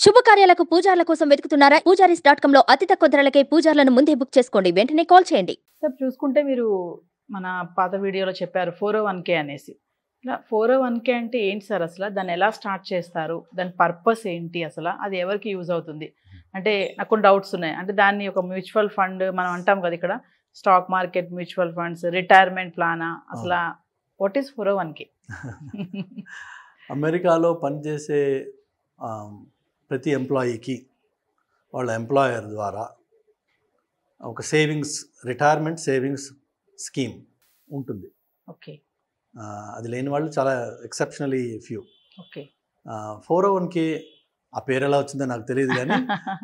శుభకార్యాలకు పూజార్ల కోసం వెతుకుతున్నారా? పూజారీస్.com లో అతి తక్కువ ధరలకే పూజార్లను ముందే బుక్ చేసుకోండి. వెంటనే కాల్ చేయండి. సార్ చూసుకుంటే మీరు మన పాత వీడియోలో చెప్పారు 401k అనేసి. ఇలా 401k అంటే ఏంటి సార్ అసలు? దాన్ని ఎలా స్టార్ట్ చేస్తారు? దాని పర్పస్ ఏంటి అసలు? అది ఎవరికి యూజ్ అవుతుంది? అంటే నాకు కొన్ని డౌట్స్ ఉన్నాయి. అంటే దాన్ని ఒక మ్యూచువల్ ఫండ్ మనం అంటాం కదా ఇక్కడ stock market, mutual funds, retirement ప్లానా? అసలు వాట్ ఈస్ 401k? అమెరికాలో పనిచేసే ప్రతి ఎంప్లాయీకి వాళ్ళ ఎంప్లాయర్ ద్వారా ఒక రిటైర్మెంట్ సేవింగ్స్ స్కీమ్ ఉంటుంది. ఓకే. అది లేని వాళ్ళు చాలా ఎక్సెప్షనలీ ఫ్యూ. ఓకే. 401k ఆ పేరు ఎలా వచ్చిందో నాకు తెలియదు, కానీ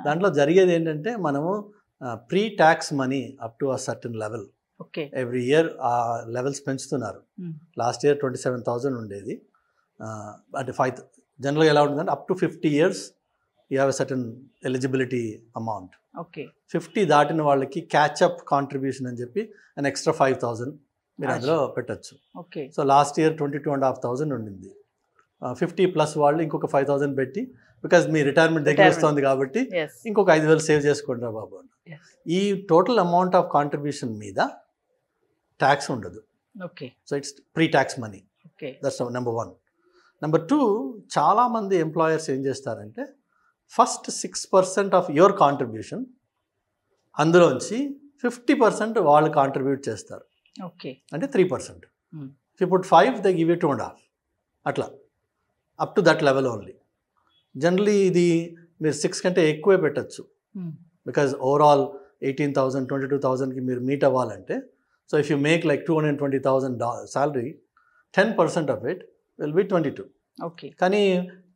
దాంట్లో జరిగేది ఏంటంటే మనము pre tax money up to a certain level okay every year ఆ లెవెల్స్ పెంచుతున్నారు. లాస్ట్ ఇయర్ 27,000 ఉండేది. అంటే జనరల్గా ఎలా ఉంటుందంటే up to 50 years you have a certain eligibility amount. Okay. 50 దాటిన వాళ్ళకి క్యాచ్అప్ కాంట్రిబ్యూషన్ అని చెప్పి అండ్ ఎక్స్ట్రా 5,000 మీరు అందులో పెట్టచ్చు. ఓకే. సో లాస్ట్ ఇయర్ 22,500 ఉండింది. 50+ వాళ్ళు ఇంకొక 5,000 పెట్టి, బికాజ్ మీ రిటైర్మెంట్ దగ్గర వస్తుంది కాబట్టి ఇంకొక 5,000 సేవ్ చేసుకుంటారా బాబు. ఈ టోటల్ అమౌంట్ ఆఫ్ కాంట్రిబ్యూషన్ మీద ట్యాక్స్ ఉండదు. Okay. So it's pre tax money. Okay. That's number 1. Number 2, చాలామంది ఎంప్లాయర్స్ ఏం చేస్తారంటే ఫస్ట్ 6% ఆఫ్ యువర్ కాంట్రిబ్యూషన్ అందులోంచి 50% వాళ్ళు కాంట్రిబ్యూట్ చేస్తారు. ఓకే. అంటే 3%. If you put 5 they give you 2.5. అట్లా up to that level only. Generally ఇది మీరు 6 కంటే ఎక్కువే పెట్టచ్చు. బికాజ్ ఓవరాల్ 18,000 22,000కి మీరు మీట్ అవ్వాలంటే, so if you make like $220,000 salary, 10% of it will be 22. Okay. కానీ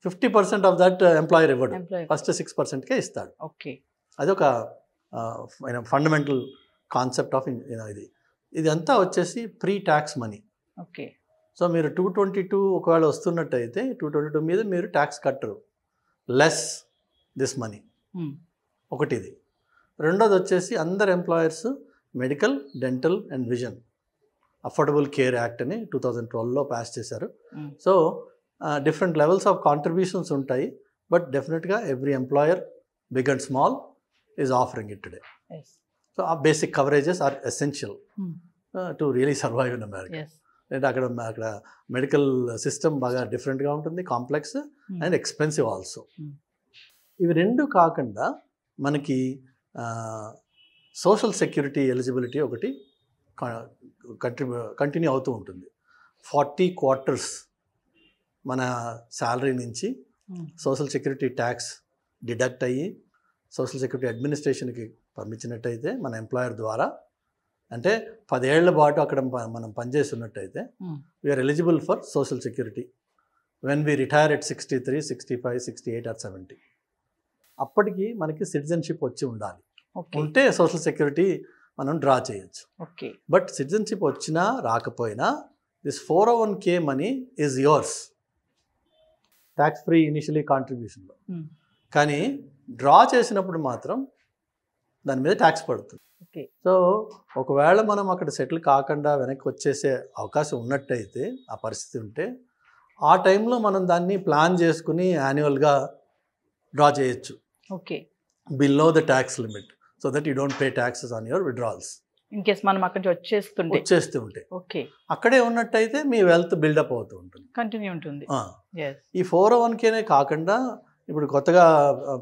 50% ఆఫ్ దట్ ఎంప్లాయర్ ఇవ్వడు, ఫస్ట్ 6%కే ఇస్తాడు. ఓకే. అదొక ఫండమెంటల్ కాన్సెప్ట్ ఆఫ్ ఇది అంతా వచ్చేసి pre tax money. Okay. So మీరు 222 ఒకవేళ వస్తున్నట్టయితే 222 మీద మీరు ట్యాక్స్ కట్టరు, లెస్ దిస్ మనీ. ఒకటిది. రెండోది వచ్చేసి అందరు employers medical, dental and vision affordable care act అని 2012లో పాస్ చేశారు. So different levels of contributions ఉంటాయి, బట్ డెఫినెట్గా every employer big and small is offering it today. So ఆ basic coverages are essential to really survive in America. అంటే అక్కడ medical system బాగా డిఫరెంట్గా ఉంటుంది, కాంప్లెక్స్ అండ్ ఎక్స్పెన్సివ్ ఆల్సో. ఇవి రెండు కాకుండా మనకి సోషల్ సెక్యూరిటీ ఎలిజిబిలిటీ ఒకటి కంటిన్యూ అవుతూ ఉంటుంది. 40 quarters మన శాలరీ నుంచి సోషల్ సెక్యూరిటీ ట్యాక్స్ డిడక్ట్ అయ్యి సోషల్ సెక్యూరిటీ అడ్మినిస్ట్రేషన్కి పంపించినట్టయితే మన ఎంప్లాయర్ ద్వారా, అంటే 10 ఏళ్ల పాటు అక్కడ మనం పనిచేస్తున్నట్టయితే we are eligible for social security when we retire at 63, 65, 68 or 70. అప్పటికి మనకి సిటిజన్షిప్ వచ్చి ఉండాలి. ఉంటే సోషల్ సెక్యూరిటీ మనం డ్రా చేయొచ్చు. ఓకే. బట్ సిటిజన్షిప్ వచ్చినా రాకపోయినా this 401k money is yours, tax free initially కాంట్రిబ్యూషన్లో. కానీ డ్రా చేసినప్పుడు మాత్రం దాని మీద ట్యాక్స్ పడుతుంది. ఓకే. సో ఒకవేళ మనం అక్కడ సెటిల్ కాకుండా వెనక్కి వచ్చేసే అవకాశం ఉన్నట్టయితే, ఆ పరిస్థితి ఉంటే, ఆ టైంలో మనం దాన్ని ప్లాన్ చేసుకుని యాన్యువల్గా డ్రా చేయొచ్చు. Okay. Below the tax limit, so that you don't pay taxes on your withdrawals. In case మనం అక్కడి నుంచి వచ్చేస్తూ ఉంటే. ఓకే. అక్కడే ఉన్నట్టయితే మీ వెల్త్ బిల్డప్ అవుతూ ఉంటుంది, కంటిన్యూ ఉంటుంది. ఈ 401kనే కాకుండా ఇప్పుడు కొత్తగా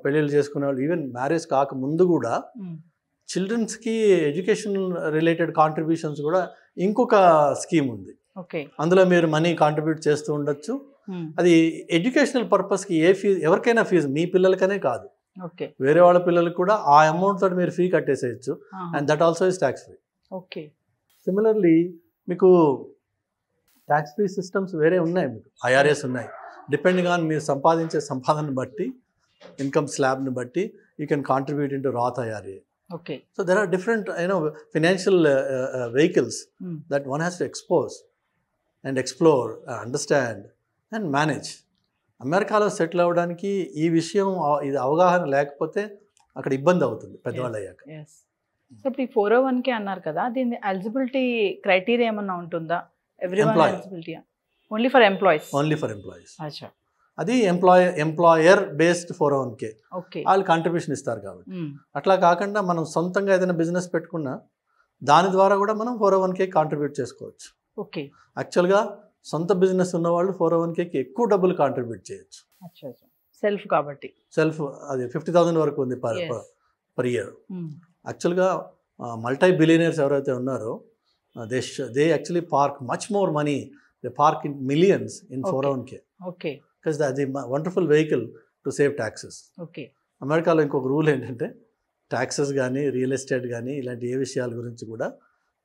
పెళ్ళిళ్ళు చేసుకునే వాళ్ళు, ఈవెన్ మ్యారేజ్ కాకముందు కూడా చిల్డ్రన్స్కి ఎడ్యుకేషన్ రిలేటెడ్ కాంట్రిబ్యూషన్స్ కూడా ఇంకొక స్కీమ్ ఉంది. ఓకే. అందులో మీరు మనీ కాంట్రిబ్యూట్ చేస్తూ ఉండొచ్చు. అది ఎడ్యుకేషనల్ పర్పస్కి ఎవరికైనా ఫీజు, మీ పిల్లలకనే కాదు, ఓకే, వేరే వాళ్ళ పిల్లలకు కూడా ఆ అమౌంట్ తోటి మీరు ఫీ కట్టేసేయచ్చు. And that also is tax free. Okay. Similarly మీకు ట్యాక్స్ ఫ్రీ సిస్టమ్స్ వేరే ఉన్నాయి, మీకు IRAs ఉన్నాయి. డిపెండింగ్ ఆన్ మీరు సంపాదించే సంపాదనను బట్టి, ఇన్కమ్ స్లాబ్ని బట్టి you can contribute in to Roth IRA. Okay. So there are different financial vehicles that one has to expose and explore, understand and manage. అమెరికాలో settle అవ్వడానికి ఈ విషయం, ఇది అవగాహన లేకపోతే అక్కడ ఇబ్బంది అవుతుంది పెద్దవాళ్ళు అయ్యాక. సో ఇప్పుడు 401k అన్నారు కదా, దీని ఎలిజిబిలిటీ క్రైటీరియా ఏమన్నా ఉంటుందా? Everyone eligibility? Only for employees? Only for employees. అచ్చా. అది ఎంప్లాయర్ బేస్డ్ 401k. ఓకే. వాళ్ళు కాంట్రిబ్యూషన్ ఇస్తారు కాబట్టి. అట్లా కాకుండా మనం సొంతంగా ఏదైనా బిజినెస్ పెట్టుకున్నా దాని ద్వారా కూడా మనం 401k కాంట్రిబ్యూట్ చేసుకోవచ్చు. ఓకే. యాక్చువల్గా సొంత బిజినెస్ ఉన్నవాళ్ళు 401kకి ఎక్కువ డబ్బులు కాంట్రిబ్యూట్ చేయొచ్చు. సెల్ఫ్ కాబట్టి సెల్ఫ్ అది 50,000 వరకు ఉంది పర్ ఇయర్. యాక్చువల్గా మల్టీ బిలియనర్స్ ఎవరైతే ఉన్నారో they actually park much more money, they park in millions in 401k. Okay. Because అది wonderful vehicle to save taxes. Okay. అమెరికాలో ఇంకొక రూల్ ఏంటంటే ట్యాక్సెస్ కానీ రియల్ ఎస్టేట్ కానీ ఇలాంటి ఏ విషయాల గురించి కూడా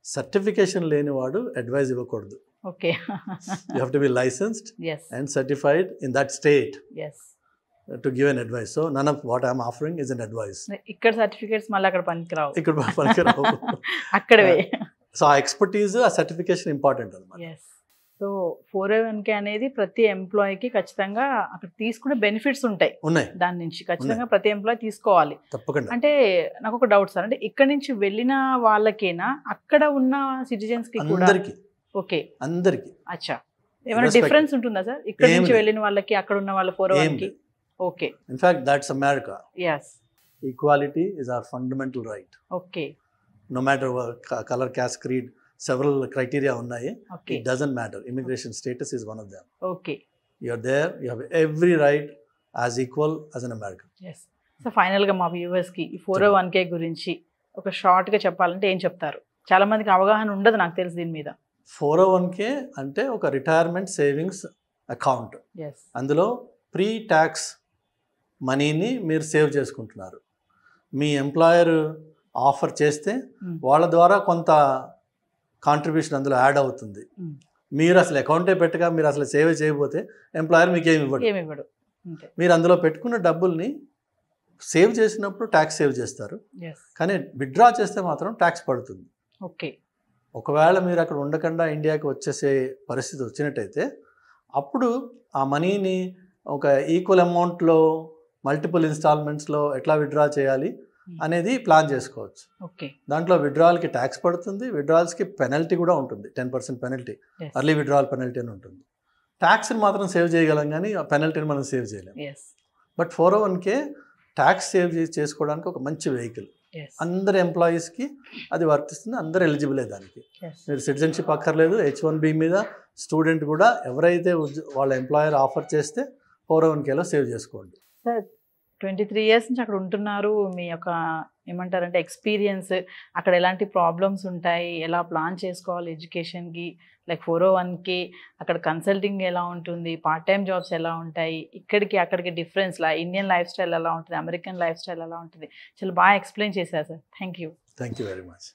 సర్టిఫికేషన్ లేనివాడు అడ్వైజ్ ఇవ్వకూడదు. Okay. You have to be licensed and certified in that state to give an advice. So none of what I'm offering is an advice. ఇక్కడ సర్టిఫికేట్స్ మళ్ళీ అక్కడ పనికిరావు, ఇక్కడ పనికిరావు. అక్కడవే. సో ఆ ఎక్స్పర్టీజ్, ఆ సర్టిఫికేషన్ ఇంపార్టెంట్ అనమాట. సో 401k అనేది ప్రతి ఎంప్లాయీకి ఖచ్చితంగా అక్కడ తీసుకునే బెనిఫిట్స్ ఉంటాయి, దాని నుంచి ఖచ్చితంగా ప్రతి ఎంప్లాయీ తీసుకోవాలి తప్పకుండా. అంటే నాకు ఒక డౌట్ సార్, అంటే ఇక్కడ నుంచి వెళ్ళిన వాళ్ళకేనా అక్కడ ఉన్న సిటిజన్స్ కి కూడా? అందరికీ. ఓకే. అందరికీ. అచ్చా, ఏమైనా డిఫరెన్స్ ఉంటుందా సార్ ఇక్కడ నుంచి వెళ్ళిన వాళ్ళకి అక్కడ ఉన్న వాళ్ళ 401k? Okay. In fact that's America. yes, equality is our fundamental right. Okay. No matter color, caste, creed, several criteria ఉన్నాయి. Okay. It doesn't matter. Immigration status is one of them. Okay. You are there, you have every right as equal as an American. yes. So ఫైనల్గా మా వ్యూవర్స్కి ఈ 401k గురించి ఒక షార్ట్గా చెప్పాలంటే ఏం చెప్తారు? చాలా మందికి అవగాహన ఉండదు నాకు తెలిసి దీని మీద. 401k అంటే ఒక రిటైర్మెంట్ సేవింగ్స్ అకౌంట్. అందులో ప్రీ ట్యాక్స్ మనీని మీరు సేవ్ చేసుకుంటున్నారు. మీ ఎంప్లాయర్ ఆఫర్ చేస్తే వాళ్ళ ద్వారా కొంత కాంట్రిబ్యూషన్ అందులో యాడ్ అవుతుంది. మీరు అసలు అకౌంటే పెట్టగా మీరు అసలు సేవ్ చేయకపోతే ఎంప్లాయర్ మీకు ఏమి ఇవ్వడు. మీరు అందులో పెట్టుకున్న డబ్బుల్ని సేవ్ చేసినప్పుడు ట్యాక్స్ సేవ్ చేస్తారు, కానీ విత్డ్రా చేస్తే మాత్రం ట్యాక్స్ పడుతుంది. ఓకే. ఒకవేళ మీరు అక్కడ ఉండకుండా ఇండియాకి వచ్చేసే పరిస్థితి వచ్చినట్టయితే అప్పుడు ఆ మనీని ఒక ఈక్వల్ అమౌంట్లో మల్టిపుల్ ఇన్స్టాల్మెంట్స్లో ఎట్లా విత్డ్రా చేయాలి అనేది ప్లాన్ చేసుకోవచ్చు. ఓకే. దాంట్లో విత్డ్రాల్కి ట్యాక్స్ పడుతుంది, విత్డ్రాల్స్కి పెనల్టీ కూడా ఉంటుంది, 10% పెనల్టీ, అర్లీ విత్డ్రాల్ పెనల్టీ అని ఉంటుంది. ట్యాక్స్ని మాత్రం సేవ్ చేయగలం కానీ ఆ పెనల్టీని మనం సేవ్ చేయలేం. బట్ 401k ట్యాక్స్ సేవ్ చేసుకోవడానికి ఒక మంచి వెహికల్. అందరు ఎంప్లాయీస్కి అది వర్తిస్తుంది, అందరు ఎలిజిబులే దానికి. మీరు సిటిజన్షిప్ అక్కర్లేదు, H1B మీద స్టూడెంట్ కూడా ఎవరైతే వాళ్ళ ఎంప్లాయర్ ఆఫర్ చేస్తే 401kలో సేవ్ చేసుకోండి. సార్ 23 years నుంచి అక్కడ ఉంటున్నారు, మీ యొక్క ఏమంటారంటే ఎక్స్పీరియన్స్, అక్కడ ఎలాంటి ప్రాబ్లమ్స్ ఉంటాయి, ఎలా ప్లాన్ చేసుకోవాలి ఎడ్యుకేషన్కి, లైక్ 401k, అక్కడ కన్సల్టింగ్ ఎలా ఉంటుంది, పార్ట్ టైం జాబ్స్ ఎలా ఉంటాయి, ఇక్కడికి అక్కడికి డిఫరెన్స్, ఇండియన్ లైఫ్ స్టైల్ ఎలా ఉంటుంది, అమెరికన్ లైఫ్ స్టైల్ ఎలా ఉంటుంది, చాలా బాగా ఎక్స్ప్లెయిన్ చేశారు sir. Thank you. Thank you very much.